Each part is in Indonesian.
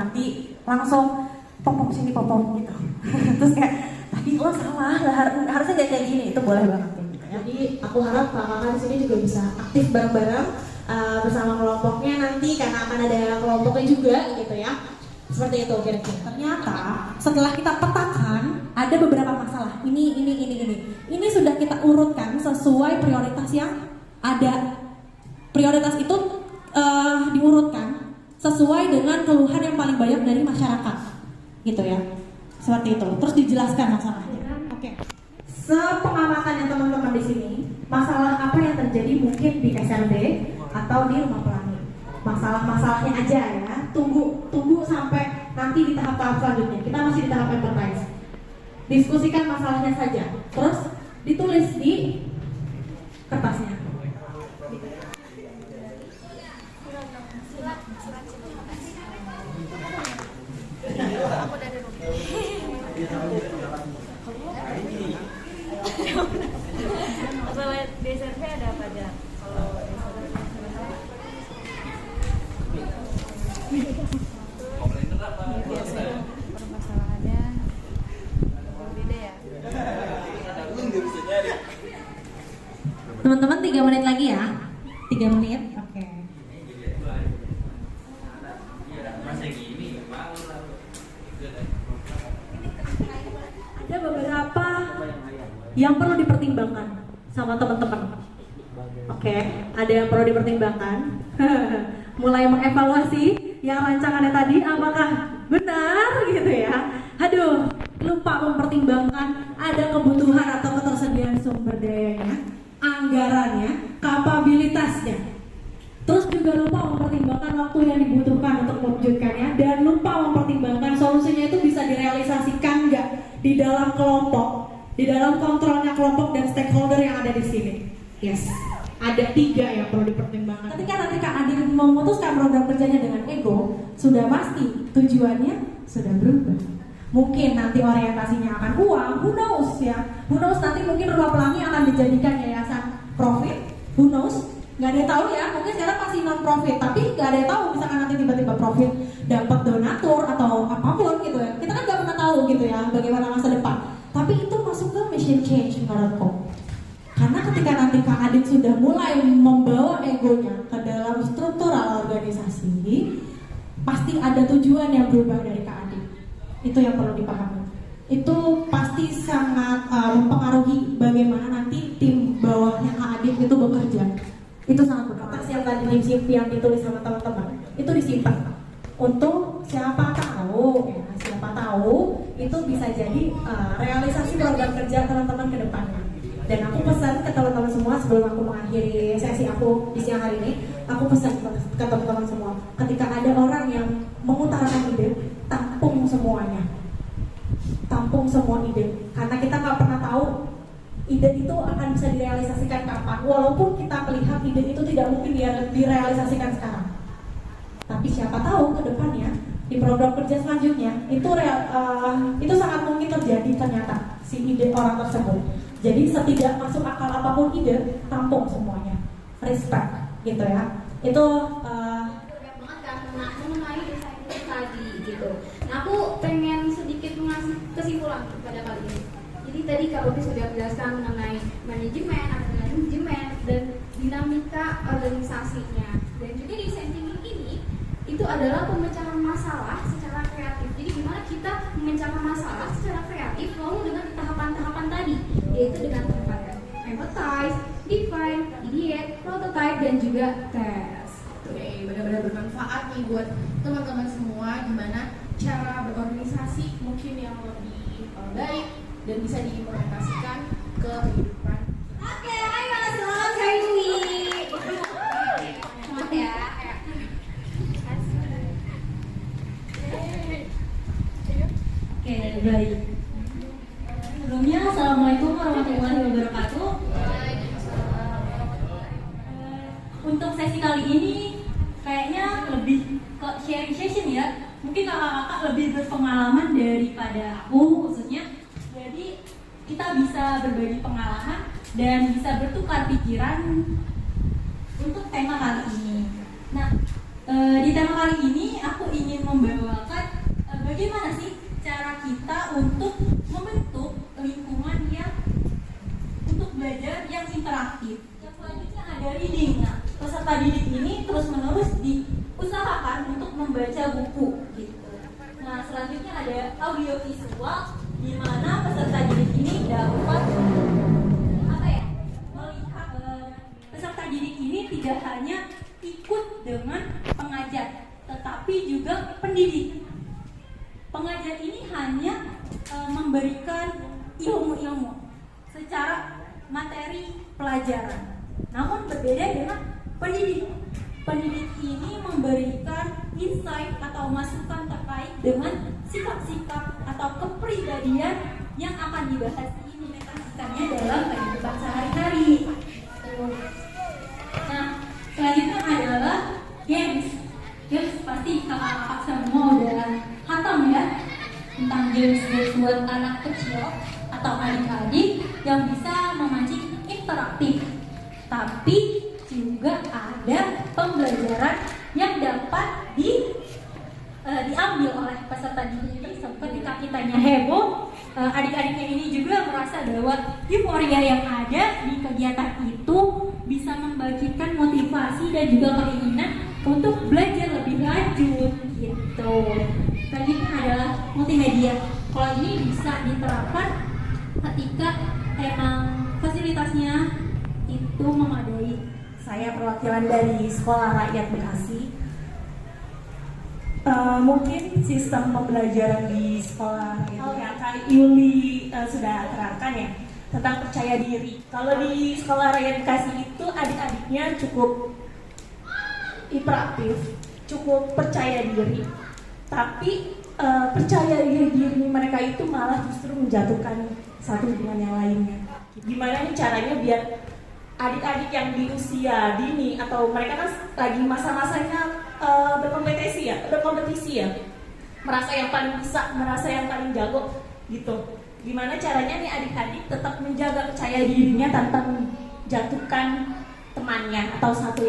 nanti langsung pom sini pom gitu. Terus kayak tapi lo salah, harusnya nggak kayak gini, itu boleh banget gitu ya. Jadi aku harap kakak-kakak di sini juga bisa aktif bareng-bareng bersama kelompoknya nanti karena akan ada kelompoknya juga gitu ya. Seperti itu kira-kira. Ternyata setelah kita petakan ada beberapa masalah. Ini sudah kita urutkan sesuai prioritas yang ada. Prioritas itu diurutkan sesuai dengan keluhan yang paling banyak dari masyarakat, gitu ya. Seperti itu. Terus dijelaskan masalahnya. Oke. Sepengamatannya teman-teman di sini, masalah apa yang terjadi mungkin di SLB atau di rumah pelangi. Masalah-masalahnya aja ya. Tunggu sampai nanti di tahap-tahap selanjutnya. Kita masih di tahap enterprise. Diskusikan masalahnya saja. Terus ditulis di kertasnya. Masalah DSRP ada apa aja? Kalau permasalahannya berbeda ya. Teman-teman 3 menit lagi ya. 3 menit. Oke. Ada beberapa yang perlu dipertimbangkan sama teman-teman. Oke, ada yang perlu dipertimbangkan. Mulai mengevaluasi yang rancangannya tadi apakah benar gitu ya. Aduh, lupa mempertimbangkan ada kebutuhan atau ketersediaan sumber dayanya, anggarannya, kapabilitasnya. Terus juga lupa mempertimbangkan waktu yang dibutuhkan untuk mewujudkannya, dan lupa mempertimbangkan solusinya itu bisa direalisasikan nggak di dalam kelompok, di dalam kontrolnya kelompok dan stakeholder yang ada di sini. Yes, ada 3 yang perlu dipertimbangkan. Ketika nanti Kak Adil memutuskan program kerjanya dengan ego, sudah pasti tujuannya sudah berubah. Mungkin nanti orientasinya akan uang, who knows ya. Who knows nanti mungkin Rumah Pelangi akan dijadikan yayasan profit, who knows. Nggak ada yang tahu ya, mungkin sekarang masih non profit, tapi nggak ada yang tahu misalkan nanti tiba-tiba profit dapat donatur atau apapun gitu ya. Kita kan nggak pernah tahu gitu ya bagaimana masa depan. Tapi itu masuk ke mission change menurutku. Karena ketika nanti Kak Adit sudah mulai membawa egonya ke dalam struktural organisasi, pasti ada tujuan yang berubah dari Kak Adit. Itu yang perlu dipahami. Itu pasti sangat mempengaruhi bagaimana nanti tim bawahnya Kak Adit itu bekerja. Itu sangat berkertas yang tadi yang ditulis sama teman-teman itu disimpan untuk siapa tahu ya, siapa tahu itu bisa jadi realisasi program kerja teman-teman ke depannya. Dan aku pesan ke teman-teman semua sebelum aku mengakhiri sesi aku di siang hari ini, aku pesan ke teman-teman semua, ketika ada orang yang mengutarakan ide, tampung semuanya, tampung semua ide, karena kita nggak pernah tahu ide itu akan bisa direalisasikan kapan. Walaupun kita melihat ide itu tidak mungkin direalisasikan sekarang, tapi siapa tahu ke depannya di program kerja selanjutnya itu sangat mungkin terjadi ternyata si ide orang tersebut. Jadi setidak masuk akal apapun ide, tampung semuanya, respect gitu ya. Itu banget kan mengenai desain itu tadi gitu. Nah aku pengen sedikit mengasih kesimpulan pada kali ini. Jadi tadi Kak Robi sudah menjelaskan mengenai manajemen, dan dinamika organisasinya. Dan juga desain thinking ini itu adalah pemecahan masalah secara kreatif. Jadi gimana kita memecahkan masalah secara kreatif lalu dengan tahapan-tahapan tadi, yaitu dengan tahapan empathize, define, ideate, prototype, dan juga test. Oke, benar-benar bermanfaat nih buat teman-teman semua gimana cara berorganisasi mungkin yang lebih baik dan bisa diimplementasikan ke kehidupan. Oke, ayo selamat Kak Dwi. Selamat ya. Oke, baik. Sebelumnya, Assalamualaikum warahmatullahi wabarakatuh. Untuk sesi kali ini kayaknya lebih ke sharing session ya. Mungkin kakak-kakak lebih berpengalaman daripada aku khususnya. Jadi kita bisa berbagi pengalaman dan bisa bertukar pikiran untuk tema kali ini. Nah, Di tema kali ini aku ingin membawakan bagaimana sih cara kita untuk membentuk lingkungan yang untuk belajar yang interaktif. Yang selanjutnya ada reading. Nah, peserta didik ini terus-menerus diusahakan untuk membaca buku gitu. Nah, selanjutnya ada audio visual di mana peserta didik ini dapat melihat peserta didik ini tidak hanya ikut dengan pengajar, tetapi juga pendidik. Pengajar ini hanya memberikan ilmu-ilmu secara materi pelajaran. Namun berbeda dengan pendidik. Pendidik ini memberikan insight atau masukan terkait dengan sikap-sikap atau kepribadian yang akan dibahas diimplementasikannya dalam kehidupan sehari-hari. Nah, selanjutnya adalah games. Games pasti kakak-kakak semua udah hatam ya tentang games buat anak kecil atau adik-adik yang bisa memancing interaktif. Tapi juga ada pembelajaran yang dapat diambil oleh peserta didik ini. Ketika kitanya heboh, adik-adiknya ini juga merasa bahwa euforia yang ada di kegiatan itu bisa membagikan motivasi dan juga keinginan untuk belajar lebih lanjut gitu. Selanjutnya adalah multimedia. Kalau ini bisa diterapkan ketika emang fasilitasnya itu memadai. Saya perwakilan dari Sekolah Rakyat Bekasi. Mungkin sistem pembelajaran di sekolah itu yang kali Yuli sudah terangkan ya tentang percaya diri. Kalau di Sekolah Rakyat Bekasi itu adik-adiknya cukup hiperaktif, cukup percaya diri. Tapi percaya diri mereka itu malah justru menjatuhkan satu dengan yang lainnya. Gimana nih caranya biar adik-adik yang di usia dini atau mereka kan lagi masa-masanya berkompetisi ya, merasa yang paling bisa, merasa yang paling jago gitu. Gimana caranya nih adik-adik tetap menjaga percaya dirinya tanpa menjatuhkan temannya atau satu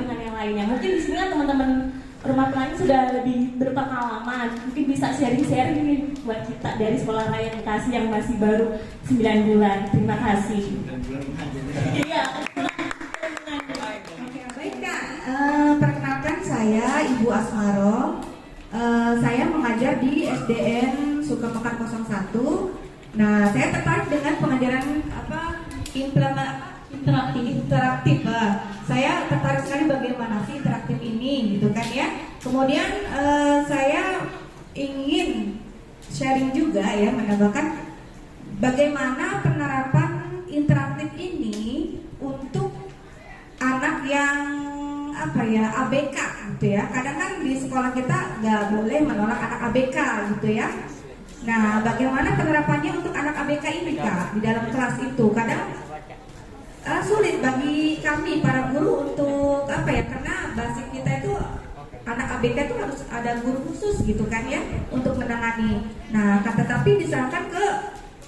dengan yang lainnya. Mungkin di sini kan teman-teman rumah pelani sudah lebih berpengalaman, mungkin bisa sharing-sharing nih buat kita dari Sekolah Rakyat Bekasi yang masih baru 9 bulan. Terima kasih. Iya. Baik Kak, perkenalkan saya Ibu Asmaro. Saya mengajar di SDN Sukamekar 01. Nah, saya tertarik dengan pengajaran interaktif. Saya tertarik sekali bagaimana sih interaktif ini, gitu kan ya. Kemudian saya ingin sharing juga ya, menambahkan bagaimana penerapan interaktif ini untuk anak yang ABK gitu ya. Kadang kan di sekolah kita nggak boleh menolak anak ABK gitu ya. Nah, bagaimana penerapannya untuk anak ABK ini Kak di dalam kelas itu? Kadang sulit bagi kami para guru untuk karena basic kita itu anak ABK itu harus ada guru khusus gitu kan ya untuk menangani. Nah, tetapi diserahkan ke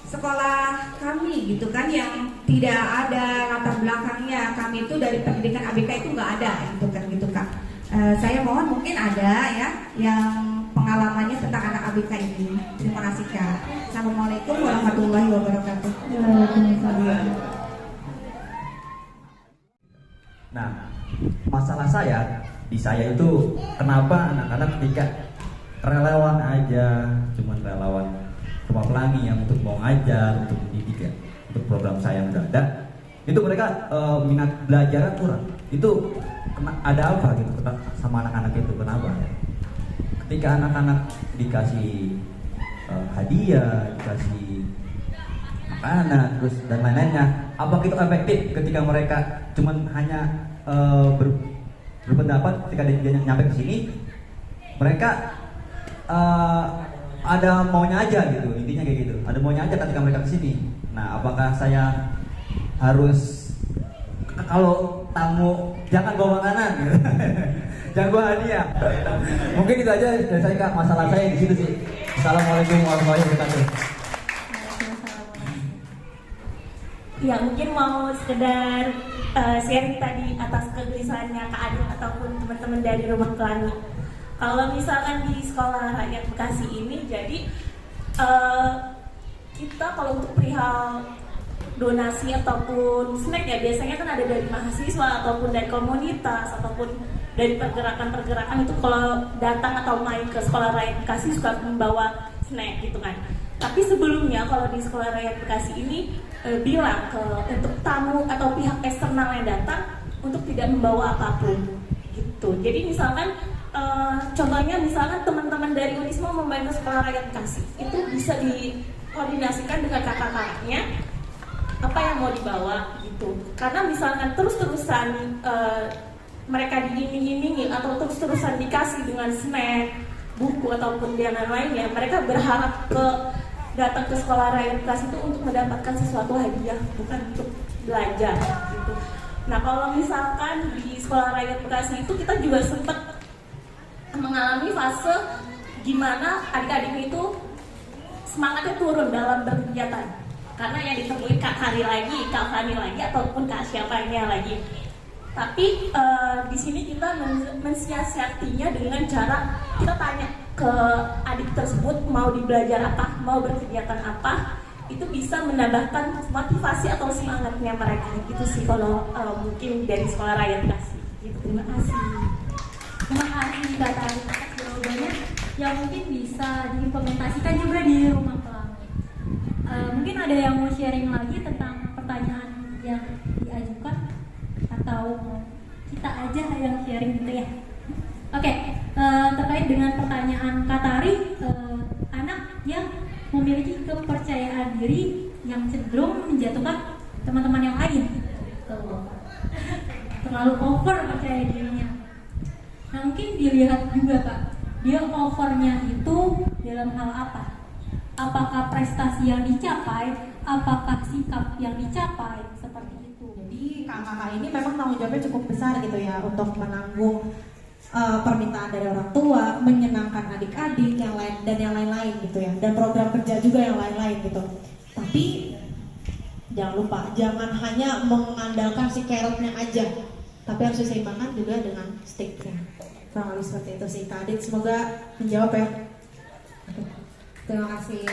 sekolah kami gitu kan yang tidak ada latar belakangnya. Kami itu dari pendidikan ABK itu nggak ada gitu kan. Saya mohon mungkin ada ya yang pengalamannya tentang anak ABK ini. Terima kasih Kak. Assalamualaikum warahmatullahi wabarakatuh. Nah, masalah di saya itu kenapa anak-anak ketika relawan aja, cuman relawan rumah pelangi yang untuk mau ngajar, untuk mendidik ya, untuk program saya yang udah ada, itu mereka minat belajar kurang. Itu ada apa gitu sama anak-anak itu, kenapa? Ketika anak-anak dikasih hadiah, dikasih makanan, terus dan lain-lainnya, apakah itu efektif ketika mereka cuman hanya berpendapat ketika dia nyampe ke sini, mereka ada maunya aja gitu, intinya kayak gitu. Ada maunya aja ketika mereka kesini. Nah, apakah saya harus kalau tamu jangan bawa makanan gitu. Jangan bawa hadiah. Mungkin itu aja dari saya Kak, masalah saya di situ sih. Assalamualaikum warahmatullahi wabarakatuh. Ya mungkin mau sekedar sharing tadi atas kegelisahannya Kak Adit ataupun teman-teman dari Rumah Pelangi. Kalau misalkan di Sekolah Rakyat Bekasi ini, jadi kita kalau untuk perihal donasi ataupun snack ya biasanya kan ada dari mahasiswa ataupun dari komunitas ataupun dari pergerakan-pergerakan itu kalau datang atau main ke Sekolah Rakyat Bekasi suka membawa snack gitu kan. Tapi sebelumnya kalau di Sekolah Rakyat Bekasi ini bilang untuk tamu atau pihak eksternal yang datang untuk tidak membawa apapun gitu. Jadi misalkan contohnya misalkan teman-teman dari Unisma membantu Sekolah Rakyat Bekasi itu bisa dikoordinasikan dengan kakak-kakaknya apa yang mau dibawa gitu. Karena misalkan terus-terusan mereka diiming-imingi atau terus-terusan dikasih dengan snack, buku ataupun dan lainnya, mereka berharap datang ke Sekolah Rakyat Bekasi itu untuk mendapatkan sesuatu hadiah, bukan untuk belajar gitu. Nah kalau misalkan di Sekolah Rakyat Bekasi itu kita juga sempat mengalami fase gimana adik-adik itu semangatnya turun dalam berkegiatan karena yang ditemui Kak Hari lagi, Kak Fani lagi ataupun Kak siapanya lagi. Tapi di sini kita mensiasatinya dengan cara kita tanya ke adik tersebut mau belajar apa, mau berkegiatan apa, itu bisa menambahkan motivasi atau semangatnya mereka gitu sih kalau mungkin dari Sekolah Rakyat Bekasi. Gitu. Terima kasih. Terima kasih Kak Tari atas jawabannya yang mungkin bisa diimplementasikan juga di Rumah Pelangi. Mungkin ada yang mau sharing lagi tentang pertanyaan yang diajukan atau kita aja yang sharing gitu ya. Oke, terkait dengan pertanyaan Kak Tari, anak yang memiliki kepercayaan diri yang cenderung menjatuhkan teman-teman yang lain, terlalu over percaya dirinya. Nah mungkin dilihat juga Kak, dia overnya itu dalam hal apa? Apakah prestasi yang dicapai, apakah sikap yang dicapai, seperti itu. Jadi kakak-kakak ini memang tanggung jawabnya cukup besar gitu ya untuk menanggung permintaan dari orang tua, menyenangkan adik-adik yang lain dan yang lain-lain gitu ya, dan program kerja juga yang lain-lain gitu. Tapi jangan lupa, jangan hanya mengandalkan si carrotnya aja, tapi harus diseimbangkan juga dengan sticknya. Kurang lebih seperti itu sih Kak Adit, semoga menjawab ya. Terima kasih.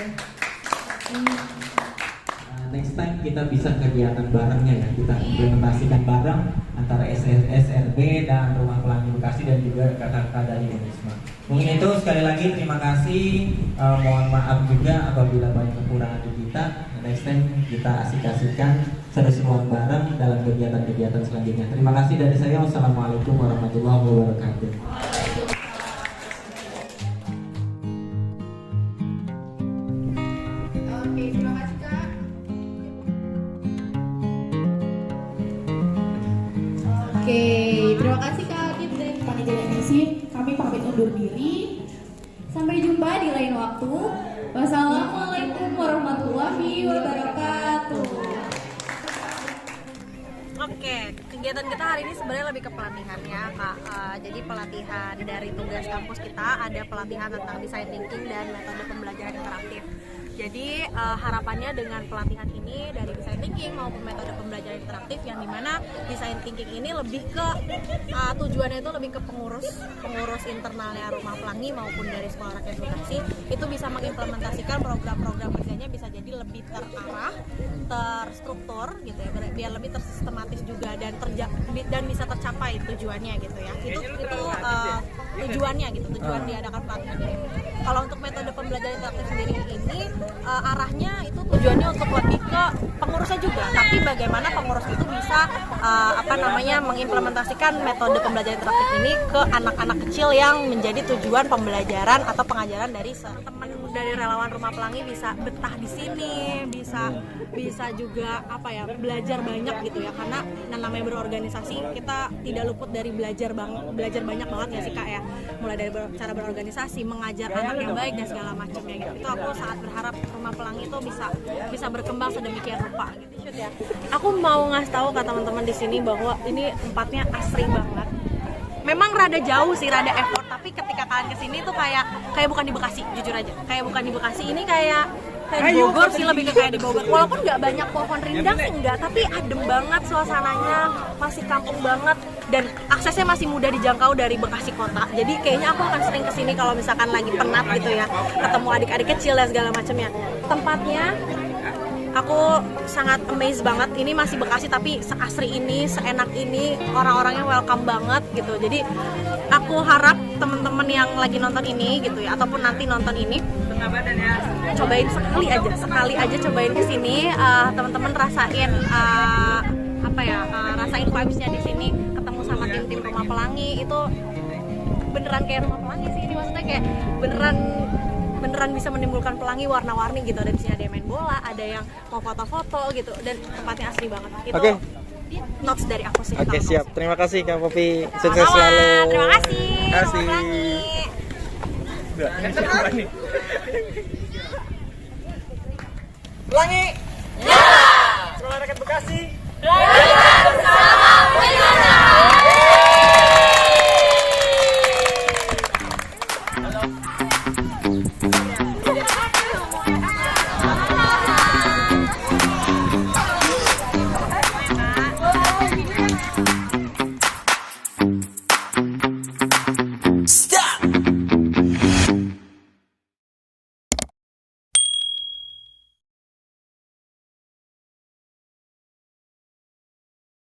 Next time kita bisa kegiatan barengnya ya, kita implementasikan bareng antara SRB dan Rumah Pelangi Bekasi dan juga kakak-kakak dari Unisma. Mungkin itu sekali lagi terima kasih, mohon maaf juga apabila banyak kekurangan di kita. Next time kita asik-asikan seru-seruan bareng dalam kegiatan-kegiatan selanjutnya. Terima kasih dari saya. Wassalamualaikum warahmatullahi wabarakatuh. Terima kasih Kak Adit dan panitia MC. Kami pamit undur diri. Sampai jumpa di lain waktu. Wassalamualaikum warahmatullahi wabarakatuh. Oke, kegiatan kita hari ini sebenarnya lebih ke pelatihan ya Kak. Jadi pelatihan dari tugas kampus kita, ada pelatihan tentang design thinking dan metode pembelajaran interaktif. Jadi harapannya dengan pelatihan ini dari design thinking maupun metode pembelajaran interaktif yang dimana design thinking ini lebih ke tujuannya itu lebih ke pengurus internalnya Rumah Pelangi maupun dari Sekolah Rakyat Bekasi itu bisa mengimplementasikan program-program kerjanya bisa jadi lebih terarah, terstruktur gitu ya, biar lebih tersistematis juga dan bisa tercapai tujuannya gitu ya. Itu tujuannya gitu, tujuan diadakan pelatihan ini. Kalau untuk metode pembelajaran interaktif sendiri ini arahnya itu tujuannya untuk lebih ke pengurusnya juga, tapi bagaimana pengurus itu bisa mengimplementasikan metode pembelajaran interaktif ini ke anak-anak kecil yang menjadi tujuan pembelajaran atau pengajaran dari teman dari relawan Rumah Pelangi bisa betah di sini, bisa juga belajar banyak gitu ya, karena namanya berorganisasi kita tidak luput dari belajar banyak banget ya sih Kak ya, mulai dari cara berorganisasi, mengajar anak yang baik dan segala macamnya gitu. Itu aku sangat berharap Rumah Pelangi itu bisa berkembang sedemikian rupa gitu ya. Aku mau ngasih tahu ke teman-teman di sini bahwa ini tempatnya asri banget. Memang rada jauh sih, rada effort, tapi ketika kalian kesini tuh kayak bukan di Bekasi, jujur aja. Kayak bukan di Bekasi, ini kayak kayak di Bogor sih, lebih ke kayak di Bogor. Walaupun nggak banyak pohon rindang sih enggak, tapi adem banget suasananya, masih kampung banget dan aksesnya masih mudah dijangkau dari Bekasi kota. Jadi kayaknya aku akan sering kesini kalau misalkan lagi penat gitu ya, ketemu adik-adik kecil dan segala macamnya. Tempatnya aku sangat amazed banget. Ini masih Bekasi tapi seasri ini, seenak ini, orang-orangnya welcome banget gitu. Jadi aku harap teman-teman yang lagi nonton ini gitu ya, ataupun nanti nonton ini, cobain sekali aja cobain ke sini. Teman-teman rasain rasain vibes-nya di sini, ketemu sama tim-tim Rumah Pelangi. Itu beneran kayak Rumah Pelangi sih, ini maksudnya kayak beneran bisa menimbulkan pelangi warna-warni gitu. Dan di sini ada yang main bola, ada yang mau foto-foto gitu, dan tempatnya asli banget. Itu notes dari aku sih. Oke, siap. Terima kasih Kak Popi. Sukses Sama-sama. selalu. Terima kasih. Kasih. Rumah Pelangi. Pelangi.